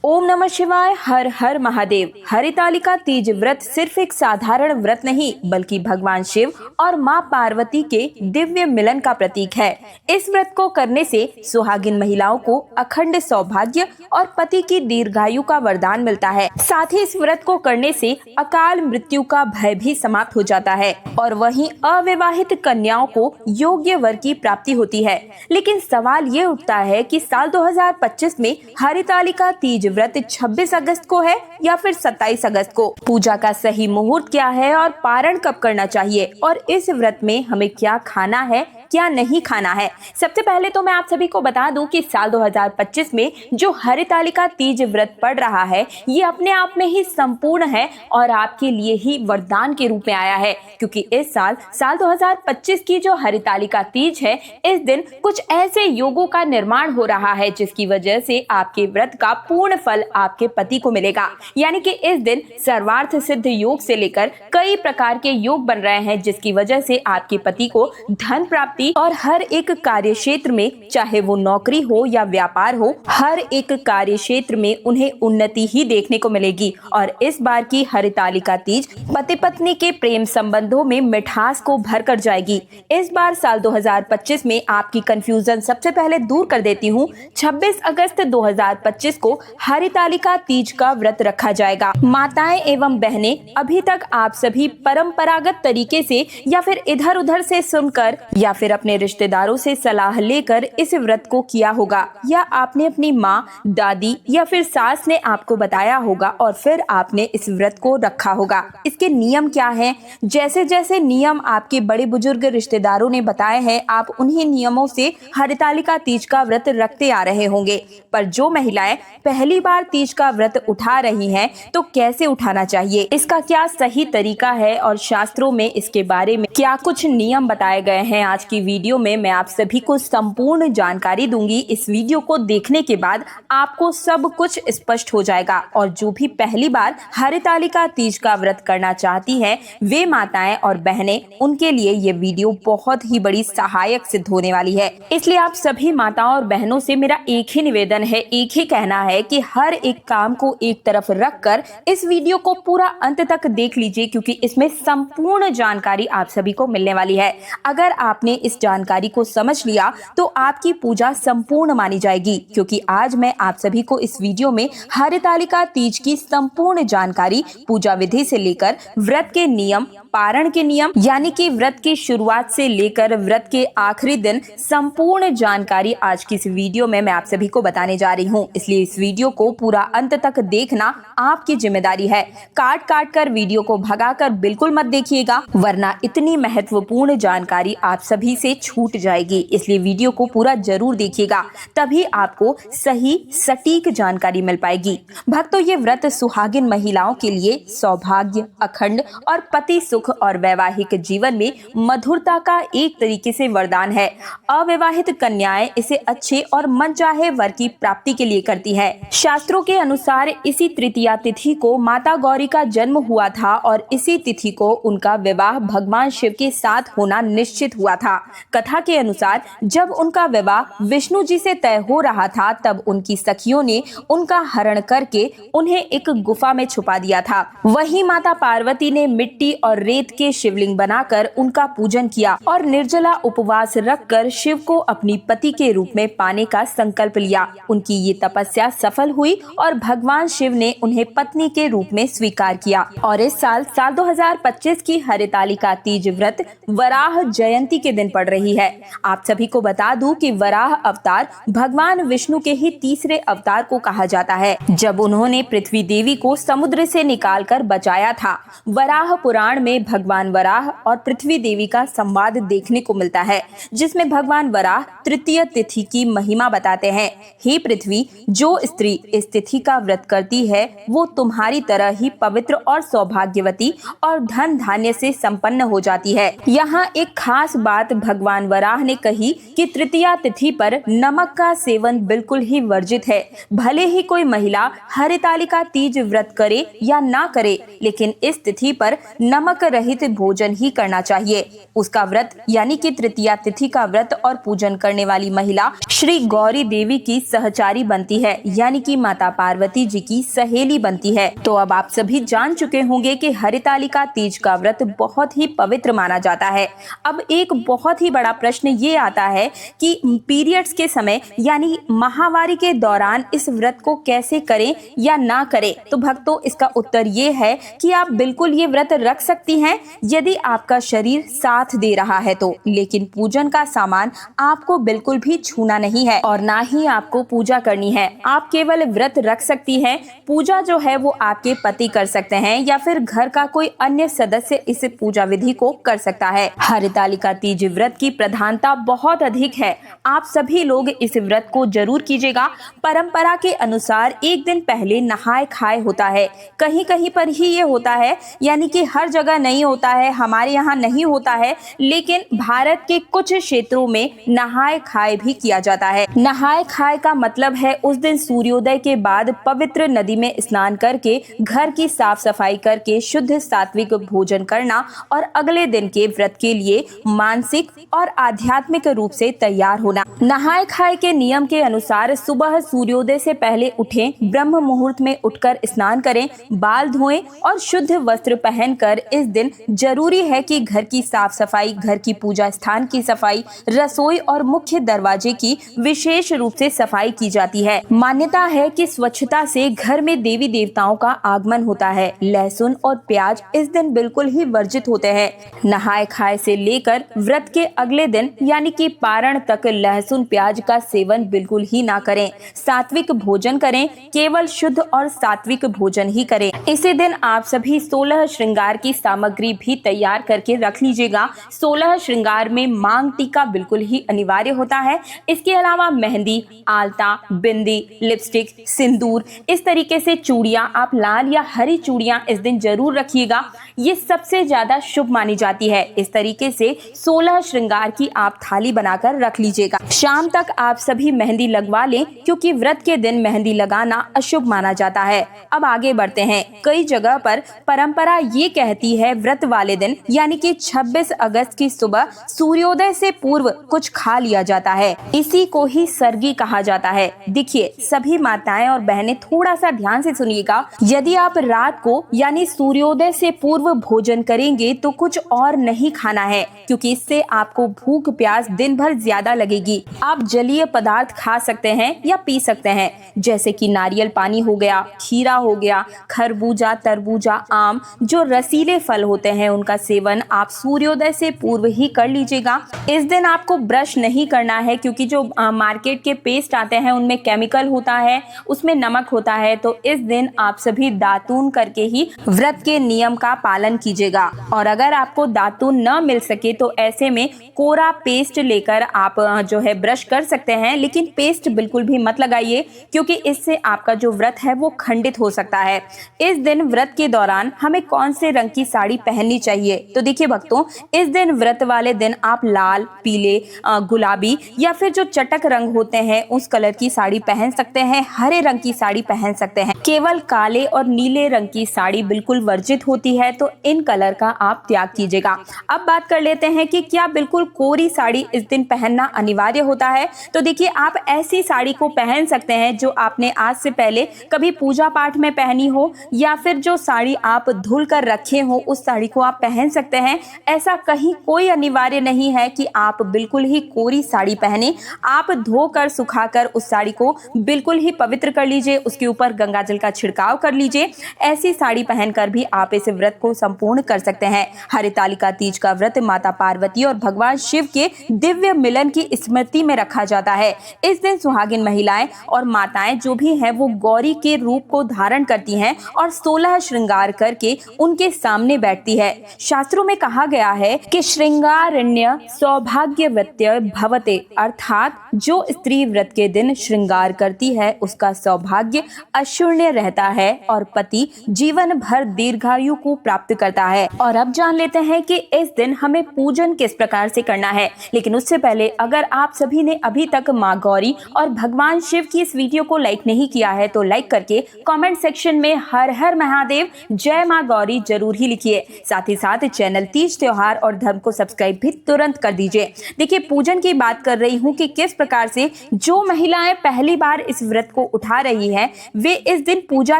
ओम नमः शिवाय। हर हर महादेव। हरितालिका तीज व्रत सिर्फ एक साधारण व्रत नहीं बल्कि भगवान शिव और मां पार्वती के दिव्य मिलन का प्रतीक है। इस व्रत को करने से सुहागिन महिलाओं को अखंड सौभाग्य और पति की दीर्घायु का वरदान मिलता है। साथ ही इस व्रत को करने से अकाल मृत्यु का भय भी समाप्त हो जाता है और वहीं अविवाहित कन्याओं को योग्य वर की प्राप्ति होती है। लेकिन सवाल ये उठता है कि साल 2025 में हरितालिका तीज व्रत 26 अगस्त को है या फिर 27 अगस्त को। पूजा का सही मुहूर्त क्या है और पारण कब करना चाहिए और इस व्रत में हमें क्या खाना है क्या नहीं खाना है। सबसे पहले तो मैं आप सभी को बता दूं कि साल 2025 में जो हरितालिका तीज व्रत पड़ रहा है ये अपने आप में ही संपूर्ण है और आपके लिए ही वरदान के रूप में आया है, क्योंकि इस साल 2025 की जो हरितालिका तीज है इस दिन कुछ ऐसे योगों का निर्माण हो रहा है जिसकी वजह से आपके व्रत का पूर्ण फल आपके पति को मिलेगा। यानी कि इस दिन सर्वार्थ सिद्ध योग से लेकर कई प्रकार के योग बन रहे हैं जिसकी वजह से आपके पति को धन प्राप्ति और हर एक कार्य क्षेत्र में, चाहे वो नौकरी हो या व्यापार हो, हर एक कार्य क्षेत्र में उन्हें उन्नति ही देखने को मिलेगी। और इस बार की हरितालिका तीज पति पत्नी के प्रेम संबंधों में मिठास को भर कर जाएगी। इस बार साल 2025 में आपकी कंफ्यूजन सबसे पहले दूर कर देती हूँ। 26 अगस्त 2025 को हरितालिका तीज का व्रत रखा जाएगा। माताएं एवं बहनें अभी तक आप सभी परंपरागत तरीके से या फिर इधर उधर से सुनकर या फिर अपने रिश्तेदारों से सलाह लेकर इस व्रत को किया होगा, या आपने अपनी माँ, दादी या फिर सास ने आपको बताया होगा और फिर आपने इस व्रत को रखा होगा। इसके नियम क्या हैं? जैसे जैसे नियम आपके बड़े बुजुर्ग रिश्तेदारों ने बताए हैं आप उन्हीं नियमों से हरितालिका तीज का व्रत रखते आ रहे होंगे। पर जो महिलाएं पहली बार तीज का व्रत उठा रही हैं तो कैसे उठाना चाहिए, इसका क्या सही तरीका है और शास्त्रों में इसके बारे में क्या कुछ नियम बताए गए हैं, आज की वीडियो में मैं आप सभी को संपूर्ण जानकारी दूंगी। इस वीडियो को देखने के बाद आपको सब कुछ स्पष्ट हो जाएगा और जो भी पहली बार हरितालिका तीज का व्रत करना चाहती हैं वे माताएं और बहनें, उनके लिए ये वीडियो बहुत ही बड़ी सहायक सिद्ध होने वाली है। इसलिए आप सभी माताओं और बहनों से मेरा एक ही निवेदन है, एक ही कहना है कि हर एक काम को एक तरफ रखकर इस वीडियो को पूरा अंत तक देख लीजिए, क्योंकि इसमें संपूर्ण जानकारी आप सभी को मिलने वाली है। अगर आपने इस जानकारी को समझ लिया तो आपकी पूजा संपूर्ण मानी जाएगी, क्योंकि आज मैं आप सभी को इस वीडियो में हरितालिका तीज की संपूर्ण जानकारी, पूजा विधि से लेकर व्रत के नियम, पारण के नियम, यानी कि व्रत की शुरुआत से लेकर व्रत के आखिरी दिन संपूर्ण जानकारी आज की इस वीडियो में मैं आप सभी को बताने जा रही हूँ। इसलिए इस वीडियो को पूरा अंत तक देखना आपकी जिम्मेदारी है। काट काट कर वीडियो को भगाकर बिल्कुल मत देखिएगा, वरना इतनी महत्वपूर्ण जानकारी आप सभी से छूट जाएगी। इसलिए वीडियो को पूरा जरूर देखिएगा, तभी आपको सही सटीक जानकारी मिल पाएगी। भक्तों, ये व्रत सुहागिन महिलाओं के लिए सौभाग्य, अखंड और पति सुख और वैवाहिक जीवन में मधुरता का एक तरीके से वरदान है। अविवाहित कन्याएं इसे अच्छे और मनचाहे वर की प्राप्ति के लिए करती है। शास्त्रों के अनुसार इसी तृतीया तिथि को माता गौरी का जन्म हुआ था और इसी तिथि को उनका विवाह भगवान शिव के साथ होना निश्चित हुआ था। कथा के अनुसार जब उनका विवाह विष्णु जी से तय हो रहा था तब उनकी सखियों ने उनका हरण करके उन्हें एक गुफा में छुपा दिया था। वहीं माता पार्वती ने मिट्टी और रेत के शिवलिंग बनाकर उनका पूजन किया और निर्जला उपवास रखकर शिव को अपनी पति के रूप में पाने का संकल्प लिया। उनकी ये तपस्या सफल हुई और भगवान शिव ने उन्हें पत्नी के रूप में स्वीकार किया। और इस साल 2025 की हरितालिका तीज व्रत वराह जयंती के दिन पड़ रही है। आप सभी को बता दूं कि वराह अवतार भगवान विष्णु के ही तीसरे अवतार को कहा जाता है। जब उन्होंने पृथ्वी देवी को समुद्र से निकालकर बचाया था। वराह पुराण में भगवान वराह और पृथ्वी देवी का संवाद देखने को मिलता है, जिसमें भगवान वराह तृतीय तिथि की महिमा बताते हैं। हे पृथ्वी, जो स्त्री इस तिथि का व्रत करती है वो तुम्हारी तरह ही पवित्र और सौभाग्यवती और धन धान्य से संपन्न हो जाती है। यहाँ एक खास बात भगवान वराह ने कही कि तृतीया तिथि पर नमक का सेवन बिल्कुल ही वर्जित है। भले ही कोई महिला हरितालिका तीज व्रत करे या ना करे, लेकिन इस तिथि पर नमक रहित भोजन ही करना चाहिए। उसका व्रत यानी कि तृतीया तिथि का व्रत और पूजन करने वाली महिला श्री गौरी देवी की सहचारी बनती है, यानी कि माता पार्वती जी की सहेली बनती है। तो अब आप सभी जान चुके होंगे कि हरितालिका तीज का व्रत बहुत ही पवित्र माना जाता है। अब एक बहुत ही बड़ा प्रश्न ये आता है कि पीरियड्स के समय यानी माहवारी के दौरान इस व्रत को कैसे करें या ना करें। तो भक्तों, इसका उत्तर ये है कि आप बिल्कुल ये व्रत रख सकती हैं यदि आपका शरीर साथ दे रहा है तो, लेकिन पूजन का सामान आपको बिल्कुल भी छूना नहीं है और ना ही आपको पूजा करनी है। आप केवल व्रत रख सकती हैं। पूजा जो है वो आपके पति कर सकते हैं या फिर घर का कोई अन्य सदस्य इस पूजा विधि को कर सकता है। हरितालिका तीज व्रत की प्रधानता बहुत अधिक है। आप सभी लोग इस व्रत को जरूर कीजिएगा। परंपरा के अनुसार एक दिन पहले नहाए खाए होता है। कहीं कहीं पर ही ये होता है, यानी कि हर जगह नहीं होता है, हमारे यहाँ नहीं होता है, लेकिन भारत के कुछ क्षेत्रों में नहाए खाए भी किया जाता है। नहाए खाए का मतलब है उस दिन सूर्योदय के बाद पवित्र नदी में स्नान करके घर की साफ सफाई करके शुद्ध सात्विक भोजन करना और अगले दिन के व्रत के लिए मानसिक और आध्यात्मिक रूप से तैयार होना। नहाए खाए के नियम के अनुसार सुबह सूर्योदय से पहले उठें, ब्रह्म मुहूर्त में उठकर स्नान करें, बाल धोएं और शुद्ध वस्त्र पहनकर इस दिन जरूरी है कि घर की साफ सफाई, घर की पूजा स्थान की सफाई, रसोई और मुख्य दरवाजे की विशेष रूप से सफाई की जाती है। मान्यता है कि स्वच्छता से घर में देवी देवताओं का आगमन होता है। लहसुन और प्याज इस दिन बिल्कुल ही वर्जित होते हैं। नहाए खाए से लेकर व्रत के अगले दिन यानी कि पारण तक लहसुन प्याज का सेवन बिल्कुल ही ना करें। सात्विक भोजन करें, केवल शुद्ध और सात्विक भोजन ही करें। इसी दिन आप सभी 16 श्रृंगार की सामग्री भी तैयार करके रख लीजिएगा। 16 श्रृंगार में मांग टीका बिल्कुल ही अनिवार्य होता है। इसके अलावा मेहंदी, आलता, बिंदी, लिपस्टिक, सिंदूर, इस तरीके से चूड़ियां, आप लाल या हरी चूड़ियां इस दिन जरूर रखिएगा। ये सबसे ज्यादा शुभ मानी जाती है। इस तरीके से 16 श्रृंगार की आप थाली बनाकर रख लीजिएगा। शाम तक आप सभी मेहंदी लगवा लें, क्योंकि व्रत के दिन मेहंदी लगाना अशुभ माना जाता है। अब आगे बढ़ते हैं। कई जगह पर परंपरा ये कहती है व्रत वाले दिन यानी कि 26 अगस्त की सुबह सूर्योदय से पूर्व कुछ खा लिया जाता है। इसी को ही सरगी कहा जाता है। देखिए, सभी माताएं और बहनें थोड़ा सा ध्यान से सुनिएगा। यदि आप रात को यानी सूर्योदय से पूर्व भोजन करेंगे तो कुछ और नहीं खाना है, क्योंकि इससे आपको भूख प्यास दिन भर ज्यादा लगेगी। आप जलीय पदार्थ खा सकते हैं या पी सकते हैं, जैसे कि नारियल पानी हो गया, खीरा हो गया, खरबूजा, तरबूजा, आम, जो रसीले फल होते हैं उनका सेवन आप सूर्योदय से पूर्व ही कर लीजिएगा। इस दिन आपको ब्रश नहीं करना है, क्योंकि जो मार्केट के पेस्ट आते हैं उनमें केमिकल होता है, उसमें नमक होता है। तो इस दिन आप सभी दातून करके ही व्रत के नियम का पालन कीजिएगा। और अगर आपको दातून न मिल सके तो ऐसे में कोरा पेस्ट लेकर आप जो है ब्रश कर सकते हैं, लेकिन पेस्ट बिल्कुल भी मत लगाइए, क्योंकि इससे आपका जो व्रत है वो खंडित हो सकता है। इस दिन व्रत के दौरान हमें कौन से रंग की साड़ी पहननी चाहिए? तो देखिए भक्तों, इस दिन व्रत वाले दिन आप लाल, पीले, गुलाबी या फिर जो चटक रंग होते हैं उस कलर की साड़ी पहन सकते हैं, हरे रंग की साड़ी पहन सकते हैं। केवल काले और नीले रंग की साड़ी बिल्कुल वर्जित होती है, तो इन कलर का आप त्याग कीजिएगा। अब बात कर लेते हैं कि क्या बिल्कुल कोरी साड़ी इस दिन पहनना अनिवार्य होता है? तो देखिए, आप ऐसी साड़ी को पहन सकते हैं जो आपने आज से पहले कभी पूजा पाठ में पहनी हो, या फिर जो साड़ी आप धुल कर रखे हो उस साड़ी को आप पहन सकते हैं। ऐसा कहीं कोई अनिवार्य नहीं है कि आप बिल्कुल ही कोरी साड़ी पहने। आप धोकर सुखाकर उस साड़ी को बिल्कुल ही पवित्र कर लीजिए, उसके ऊपर गंगा जल का छिड़काव कर लीजिए। ऐसी साड़ी पहनकर भी आप इस व्रत को संपूर्ण कर सकते हैं। हरितालिका तीज का व्रत माता पार्वती और भगवान शिव के दिव्य मिलन की स्मृति में रखा जाता है। इस दिन सुहागिन महिलाएं और माताएं जो भी हैं वो गौरी के रूप को धारण करती हैं और 16 श्रृंगार करके उनके सामने बैठती है। शास्त्रों में कहा गया है कि श्रृंगारण्य सौभाग्यवत्य भवते, अर्थात जो स्त्री व्रत के दिन श्रृंगार करती है उसका सौभाग्य अशून्य रहता है और पति जीवन भर दीर्घायु को प्राप्त करता है। और अब जान लेते हैं कि इस दिन हमें पूजन किस प्रकार से करना है। लेकिन उससे पहले अगर आप सभी ने अभी तक माँ गौरी और भगवान शिव की इस वीडियो को लाइक नहीं किया है तो लाइक करके कमेंट सेक्शन में हर हर महादेव, जय माँ गौरी जरूर ही लिखिए। देखिए। साथ ही साथ चैनल तीज त्योहार और धर्म को सब्सक्राइब भी तुरंत कर दीजिए। देखिए, पूजन की बात कर रही हूँ कि किस प्रकार से जो महिलाएं पहली बार इस व्रत को उठा रही हैं, वे इस दिन पूजा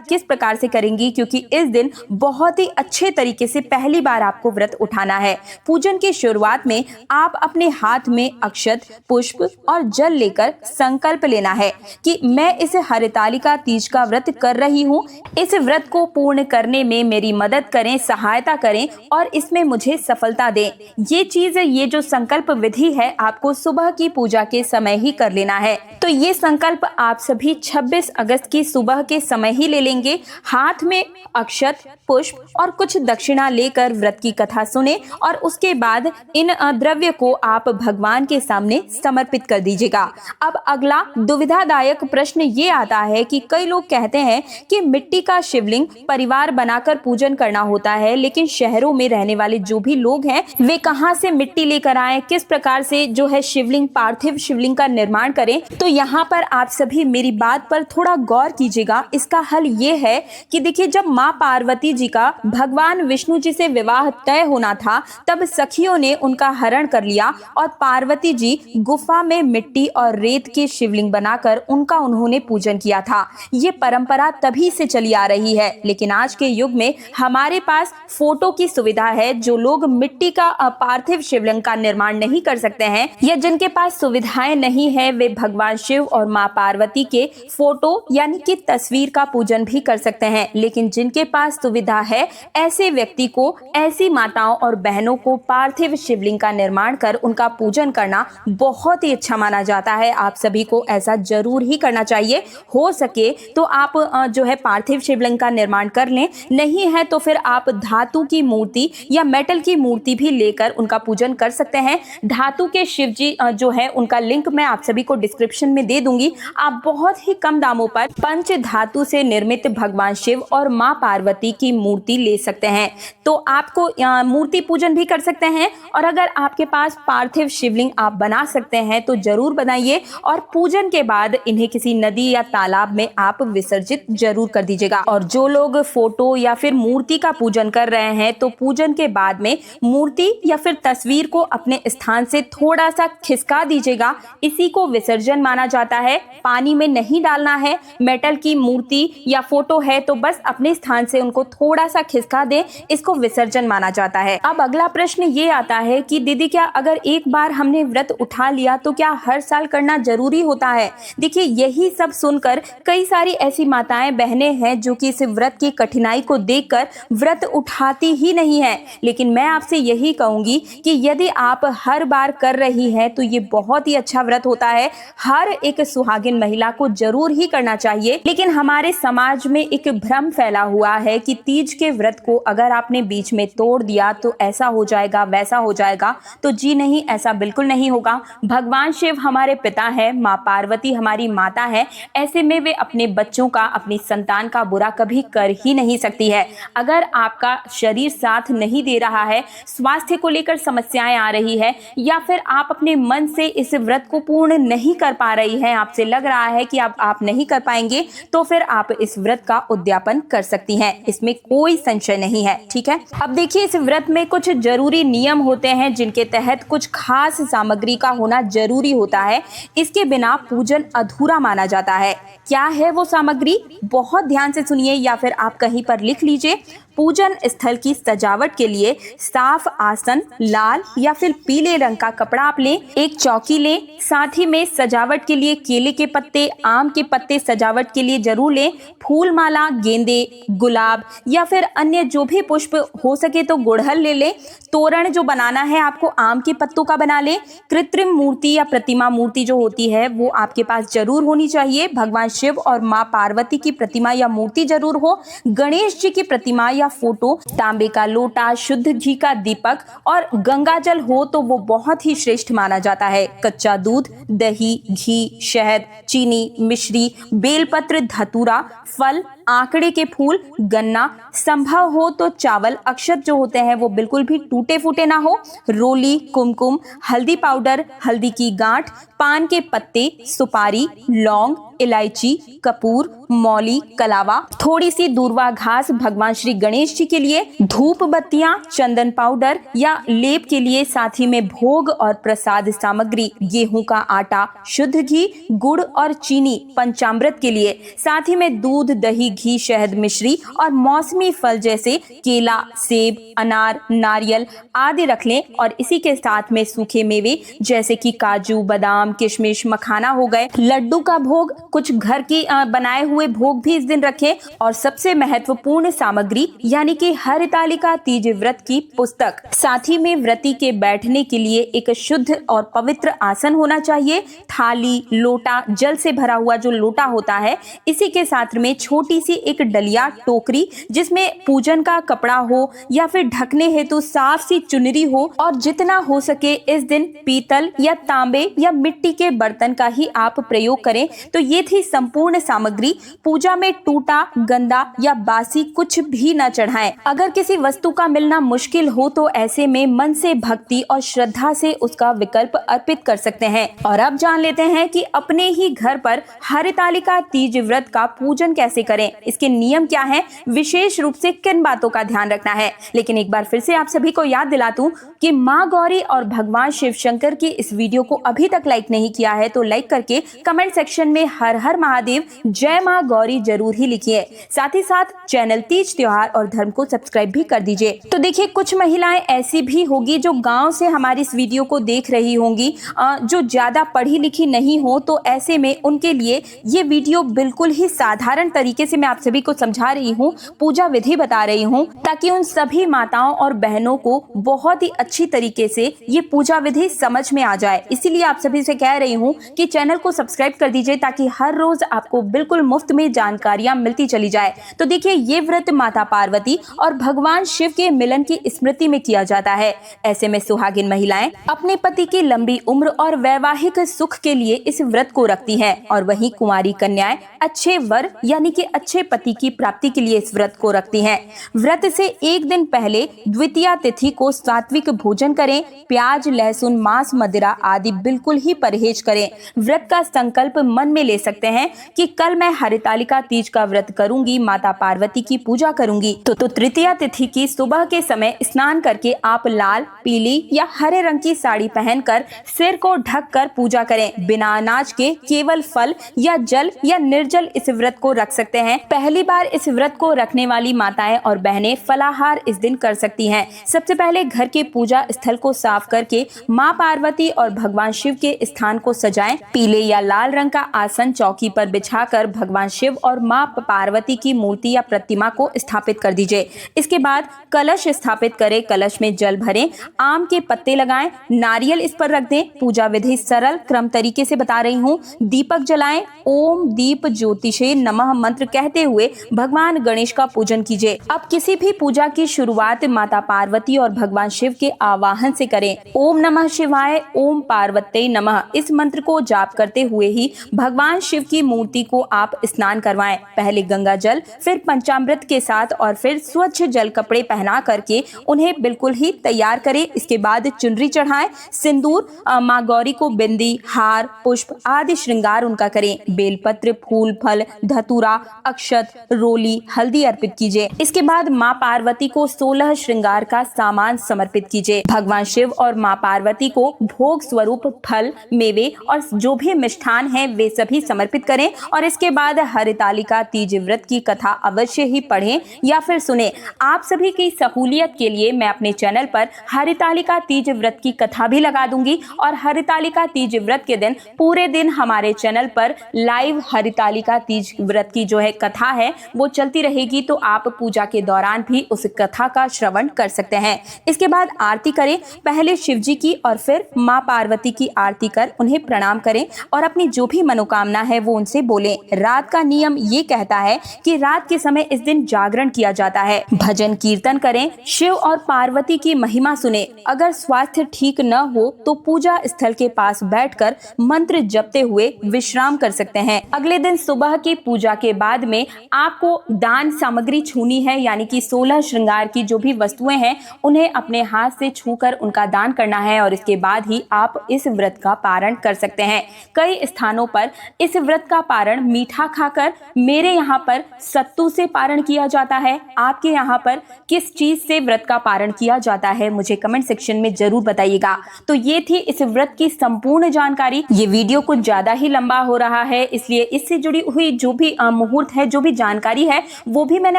किस प्रकार से करेंगी, क्योंकि इस दिन बहुत ही अच्छे तरीके से पहली बार आपको व्रत उठाना है। पूजन की शुरुआत में आप अपने हाथ में अक्षत, पुष्प और जल लेकर संकल्प लेना है कि मैं इस हरितालिका तीज का व्रत कर रही हूँ। इस व्रत को पूर्ण करने में मेरी मदद करें, सहायता करें और इसमें मुझे सफलता दें। ये जो संकल्प विधि है, आपको सुबह की पूजा के समय ही कर लेना है। तो ये संकल्प आप सभी 26 अगस्त की सुबह के समय ही ले लेंगे। हाथ में अक्षत, पुष्प और कुछ दक्षिणा लेकर व्रत की कथा सुने और उसके बाद इन द्रव्य को आप भगवान के सामने समर्पित कर दीजिएगा। अब अगला दुविधादायक प्रश्न ये आता है कि कई लोग कहते हैं कि मिट्टी का शिवलिंग परिवार बनाकर पूजन करना होता है, लेकिन शहरों में रहने वाले जो भी लोग हैं, वे कहां से मिट्टी लेकर आए, किस प्रकार से जो है शिवलिंग, पार्थिव शिवलिंग का निर्माण करें। तो यहाँ पर आप सभी मेरी बात पर थोड़ा गौर कीजिएगा। इसका हल ये है कि देखिए, जब माँ पार्वती जी का भगवान विष्णु जी से विवाह तय होना था, तब सखियों ने उनका हरण कर लिया और पार्वती जी गुफा में मिट्टी और रेत के शिवलिंग बनाकर उनका उन्होंने पूजन किया था। ये परंपरा तभी से चली आ रही है, लेकिन आज के युग में हमारे पास फोटो की सुविधा है। जो लोग मिट्टी का पार्थिव शिवलिंग का निर्माण नहीं कर सकते हैं या जिनके पास सुविधाएं नहीं है, वे भगवान शिव और माँ पार्वती के फोटो यानी कि तस्वीर का पूजन भी कर सकते हैं। लेकिन जिनके पास सुविधा है, ऐसे व्यक्ति को, ऐसी माताओं और बहनों को पार्थिव शिवलिंग का निर्माण कर उनका पूजन करना बहुत ही अच्छा माना जाता है। आप सभी को ऐसा जरूर ही करना चाहिए। हो सके तो आप जो है पार्थिव शिवलिंग का निर्माण कर लें, नहीं है तो फिर आप धातु की मूर्ति या मेटल की मूर्ति भी लेकर उनका पूजन कर सकते हैं। धातु के शिव जी जो है, उनका लिंक मैं आप सभी को डिस्क्रिप्शन में दे दूंगी। आप बहुत ही कम दामों पर पंच धातु से निर्मित भगवान शिव और माँ पार्वती की मूर्ति ले सकते हैं। तो आपको मूर्ति पूजन भी कर सकते हैं, और अगर आपके पास पार्थिव शिवलिंग आप बना सकते हैं तो जरूर बनाइए और पूजन के बाद इन्हें किसी नदी या तालाब में आप विसर्जित जरूर कर दीजिएगा। और जो लोग फोटो या फिर मूर्ति का पूजन कर रहे हैं, तो पूजन के बाद में मूर्ति या फिर तस्वीर को अपने स्थान से थोड़ा सा खिसका दीजिएगा। इसी को विसर्जन माना जाता है। पानी में नहीं डालना है। मेटल की मूर्ति या फोटो है तो बस अपने स्थान से उनको थोड़ा सा खिसका दें, इसको विसर्जन माना जाता है। अब अगला प्रश्न ये आता है कि दीदी, क्या अगर एक बार हमने व्रत उठा लिया तो क्या हर साल करना जरूरी होता है? देखिए, यही सब सुनकर कई सारी ऐसी माताएं बहनें हैं जो कि इस व्रत की कठिनाई को देखकर व्रत उठाती ही नहीं है। लेकिन मैं आपसे यही कहूंगी कि यदि आप हर बार कर रही हैं तो ये बहुत ही अच्छा व्रत होता है। हर एक सुहागिन महिला को जरूर ही करना चाहिए। लेकिन हमारे समाज में एक भ्रम फैला हुआ है कि तीज के व्रत को अगर आपने बीच में तोड़ दिया तो ऐसा हो जाएगा, वैसा हो जाएगा। तो जी नहीं, ऐसा बिल्कुल नहीं होगा। भगवान शिव हमारे पिता है, माँ पार्वती हमारी माता है। ऐसे में वे अपने बच्चों का, अपनी संतान का बुरा कभी कर ही नहीं सकती है। अगर आपका शरीर साथ नहीं दे रहा है, स्वास्थ्य को लेकर समस्याएं आ रही है, या फिर आप अपने मन से इस व्रत को पूर्ण नहीं कर पा रही हैं, आपसे लग रहा है कि आप नहीं कर पाएंगे, तो फिर आप इस व्रत का उद्यापन कर सकती हैं। इसमें कोई संशय नहीं है, ठीक है। अब देखिए, इस व्रत में कुछ जरूरी नियम होते हैं जिनके तहत कुछ खास सामग्री का होना जरूरी होता है। इसके बिना पूजन अधूरा माना जाता है। क्या है वो सामग्री? बहुत ध्यान से सुनिए या फिर आप कहीं पर लिख लीजिए। पूजन स्थल की सजावट के लिए साफ आसन, लाल या फिर पीले रंग का कपड़ा आप लें। एक चौकी लें। साथ ही में सजावट के लिए केले के पत्ते, आम के पत्ते सजावट के लिए जरूर लें। फूल माला, गेंदे, गुलाब या फिर अन्य जो भी पुष्प हो सके तो गुड़हल ले लें। तोरण जो बनाना है आपको आम के पत्तों का बना लें। कृत्रिम मूर्ति या प्रतिमा मूर्ति जो होती है वो आपके पास जरूर होनी चाहिए। भगवान शिव और माँ पार्वती की प्रतिमा या मूर्ति जरूर हो। गणेश जी की प्रतिमा या फोटो, तांबे का लोटा, शुद्ध घी का दीपक और गंगा जल हो तो वो बहुत ही श्रेष्ठ माना जाता है। कच्चा दूध, दही, घी, शहद, चीनी, मिश्री, बेलपत्र, धतूरा, फल, आंकड़े के फूल, गन्ना, संभव हो तो चावल, अक्षत जो होते हैं वो बिल्कुल भी टूटे फूटे ना हो, रोली, कुमकुम, हल्दी पाउडर, हल्दी की गांठ, पान के पत्ते, सुपारी, लौंग, इलायची, कपूर, मौली, कलावा, थोड़ी सी दूर्वा घास भगवान श्री गणेश जी के लिए, धूप बत्तियां, चंदन पाउडर या लेप के लिए, साथ ही में भोग और प्रसाद सामग्री, गेहूं का आटा, शुद्ध घी, गुड़ और चीनी पंचामृत के लिए, साथ ही में दूध, दही, घी, शहद, मिश्री और मौसमी फल जैसे केला, सेब, अनार, नारियल आदि रख लें। और इसी के साथ में सूखे मेवे जैसे कि काजू, बादाम, किशमिश, मखाना हो गए, लड्डू का भोग, कुछ घर की बनाए हुए भोग भी इस दिन रखें। और सबसे महत्वपूर्ण सामग्री यानी कि हरितालिका तीज व्रत की पुस्तक, साथ ही में व्रती के बैठने के लिए एक शुद्ध और पवित्र आसन होना चाहिए, थाली, लोटा, जल से भरा हुआ जो लोटा होता है, इसी के साथ में छोटी सी एक डलिया, टोकरी जिसमें पूजन का कपड़ा हो या फिर ढकने हेतु साफ सी चुनरी हो, और जितना हो सके इस दिन पीतल या तांबे या मिट्टी के बर्तन का ही आप प्रयोग करें। तो ये थी संपूर्ण सामग्री। पूजा में टूटा, गंदा या बासी कुछ भी न चढ़ाएं। अगर किसी वस्तु का मिलना मुश्किल हो तो ऐसे में मन से भक्ति और श्रद्धा से उसका विकल्प अर्पित कर सकते हैं। और अब जान लेते हैं कि अपने ही घर पर हरितालिका तीज व्रत का पूजन कैसे करें, इसके नियम क्या हैं, विशेष रूप से किन बातों का ध्यान रखना है। लेकिन एक बार फिर से आप सभी को याद दिला दूं कि माँ गौरी और भगवान शिव शंकर की इस वीडियो को अभी तक लाइक नहीं किया है तो लाइक करके कमेंट सेक्शन में हर हर महादेव, जय माँ गौरी जरूर ही लिखिए। साथ ही साथ चैनल तीज त्योहार और धर्म को सब्सक्राइब भी कर दीजिए। तो देखिए, कुछ महिलाएं ऐसी भी होगी जो गांव से हमारी इस वीडियो को देख रही होंगी, जो ज्यादा पढ़ी लिखी नहीं हो, तो ऐसे में उनके लिए ये वीडियो बिल्कुल ही साधारण तरीके से मैं आप सभी को समझा रही हूँ, पूजा विधि बता रही हूँ, ताकि उन सभी माताओं और बहनों को बहुत ही अच्छी तरीके से ये पूजा विधि समझ में आ जाए। इसीलिए आप सभी से कह रही हूँ कि चैनल को सब्सक्राइब कर दीजिए ताकि हर रोज आपको बिल्कुल मुफ्त में जानकारियां मिलती चली जाए। तो देखिए, ये व्रत माता पार्वती और भगवान शिव के मिलन की स्मृति में किया जाता है। ऐसे में सुहागिन महिलाएं अपने पति की लंबी उम्र और वैवाहिक सुख के लिए इस व्रत को रखती हैं, और वहीं कुंवारी कन्याएं अच्छे वर यानी कि अच्छे पति की प्राप्ति के लिए इस व्रत को रखती हैं। व्रत से एक दिन पहले द्वितीया तिथि को सात्विक भोजन करें, प्याज, लहसुन, मांस, मदिरा आदि बिल्कुल ही परहेज करें। व्रत का संकल्प मन में ले सकते हैं कि कल मैं हरितालिका तीज का व्रत करूंगी, माता पार्वती की पूजा करूंगी। तो तृतीया तिथि की सुबह के समय स्नान करके आप लाल, पीली या हरे रंग की साड़ी पहनकर सिर को ढककर पूजा करें। बिना अनाज के केवल फल या जल या निर्जल इस व्रत को रख सकते हैं। पहली बार इस व्रत को रखने वाली माताएं और बहनें फलाहार इस दिन कर सकती हैं। सबसे पहले घर के पूजा स्थल को साफ करके माँ पार्वती और भगवान शिव के स्थान को सजाएं। पीले या लाल रंग का आसन चौकी पर बिछाकर भगवान शिव और माँ पार्वती की मूर्ति या प्रतिमा को स्थापित कर दीजिए। इसके बाद कलश स्थापित करें, कलश में जल भरें, आम के पत्ते लगाएं, नारियल इस पर रख दें। पूजा विधि सरल क्रम तरीके से बता रही हूँ। दीपक जलाएं, ओम दीप ज्योतिषे नमः मंत्र कहते हुए भगवान गणेश का पूजन कीजिए। अब किसी भी पूजा की शुरुआत माता पार्वती और भगवान शिव के आवाहन से करें। ओम नमः शिवाय, ओम पार्वते नमः, इस मंत्र को जाप करते हुए ही भगवान शिव की मूर्ति को आप स्नान करवाएं। पहले गंगा जल, फिर पंचामृत के साथ और फिर स्वच्छ जल कपड़े पहना करके उन्हें बिल्कुल ही तैयार करें। इसके बाद चुनरी चढ़ाएं, सिंदूर, माँ गौरी को बिंदी, हार, पुष्प आदि श्रृंगार उनका करें। बेलपत्र, फूल, फल, धतूरा, अक्षत, रोली, हल्दी अर्पित कीजिए। इसके बाद माँ पार्वती को 16 श्रृंगार का सामान समर्पित कीजिए। भगवान शिव और माँ पार्वती को भोग स्वरूप फल, मेवे और जो भी मिष्ठान है वे सभी समर्पित करें। और इसके बाद हरितालिका तीज व्रत की कथा अवश्य ही पढ़ें या फिर सुने। आप सभी की सहूलियत के लिए मैं अपने चैनल पर हरितालिका तीज व्रत की कथा भी लगा दूंगी, और हरितालिका तीज व्रत के दिन पूरे दिन हमारे चैनल पर लाइव हरितालिका तीज व्रत की जो है कथा है वो चलती रहेगी। तो आप पूजा के दौरान भी उस कथा का श्रवण कर सकते हैं। इसके बाद आरती करें, पहले शिव जी की और फिर माँ पार्वती की आरती कर उन्हें प्रणाम करें और अपनी जो भी मनोकामना है वो उनसे बोलें। रात का नियम ये कहता है कि रात के समय इस दिन जागरण किया जाता है, भजन कीर्तन करें, शिव और पार्वती की महिमा सुने। अगर स्वास्थ्य ठीक न हो तो पूजा स्थल के पास बैठकर मंत्र जपते हुए विश्राम कर सकते हैं। अगले दिन सुबह की पूजा के बाद में आपको दान सामग्री छूनी है, यानी कि 16 श्रृंगार की जो भी वस्तुएं हैं उन्हें अपने हाथ से छूकर उनका दान करना है और इसके बाद ही आप इस व्रत का पारण कर सकते हैं। कई स्थानों पर इस व्रत का पारण मीठा खाकर, मेरे यहाँ पर सत्तू से पारण किया जाता है। आपके यहाँ पर किस चीज से व्रत का पारण किया जाता है मुझे कमेंट सेक्शन में जरूर बताइएगा। तो ये थी इस व्रत की संपूर्ण जानकारी। ये वीडियो कुछ ज्यादा ही लंबा हो रहा है, इसलिए इससे जुड़ी हुई जो भी मुहूर्त है, जो भी जानकारी है, वो भी मैंने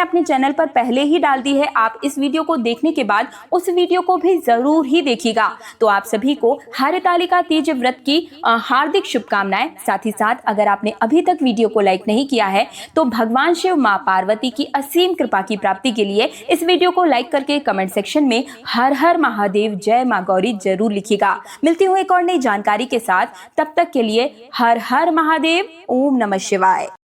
अपने चैनल पर पहले ही डाल दी है। आप इस वीडियो को देखने के बाद उस वीडियो को भी जरूर ही देखिएगा। तो आप सभी को हरितालिका तीज व्रत की हार्दिक शुभकामनाएं। साथ ही साथ अगर आपने अभी तक वीडियो को लाइक नहीं किया है तो भगवान शिव, मां पार्वती की असीम कृपा की प्राप्ति के लिए इस वीडियो को लाइक करके कमेंट सेक्शन में हर हर महादेव, जय मां गौरी जरूर लिखिएगा। मिलती हूँ एक और नई जानकारी के साथ, तब तक के लिए हर हर महादेव, ओम नमः शिवाय।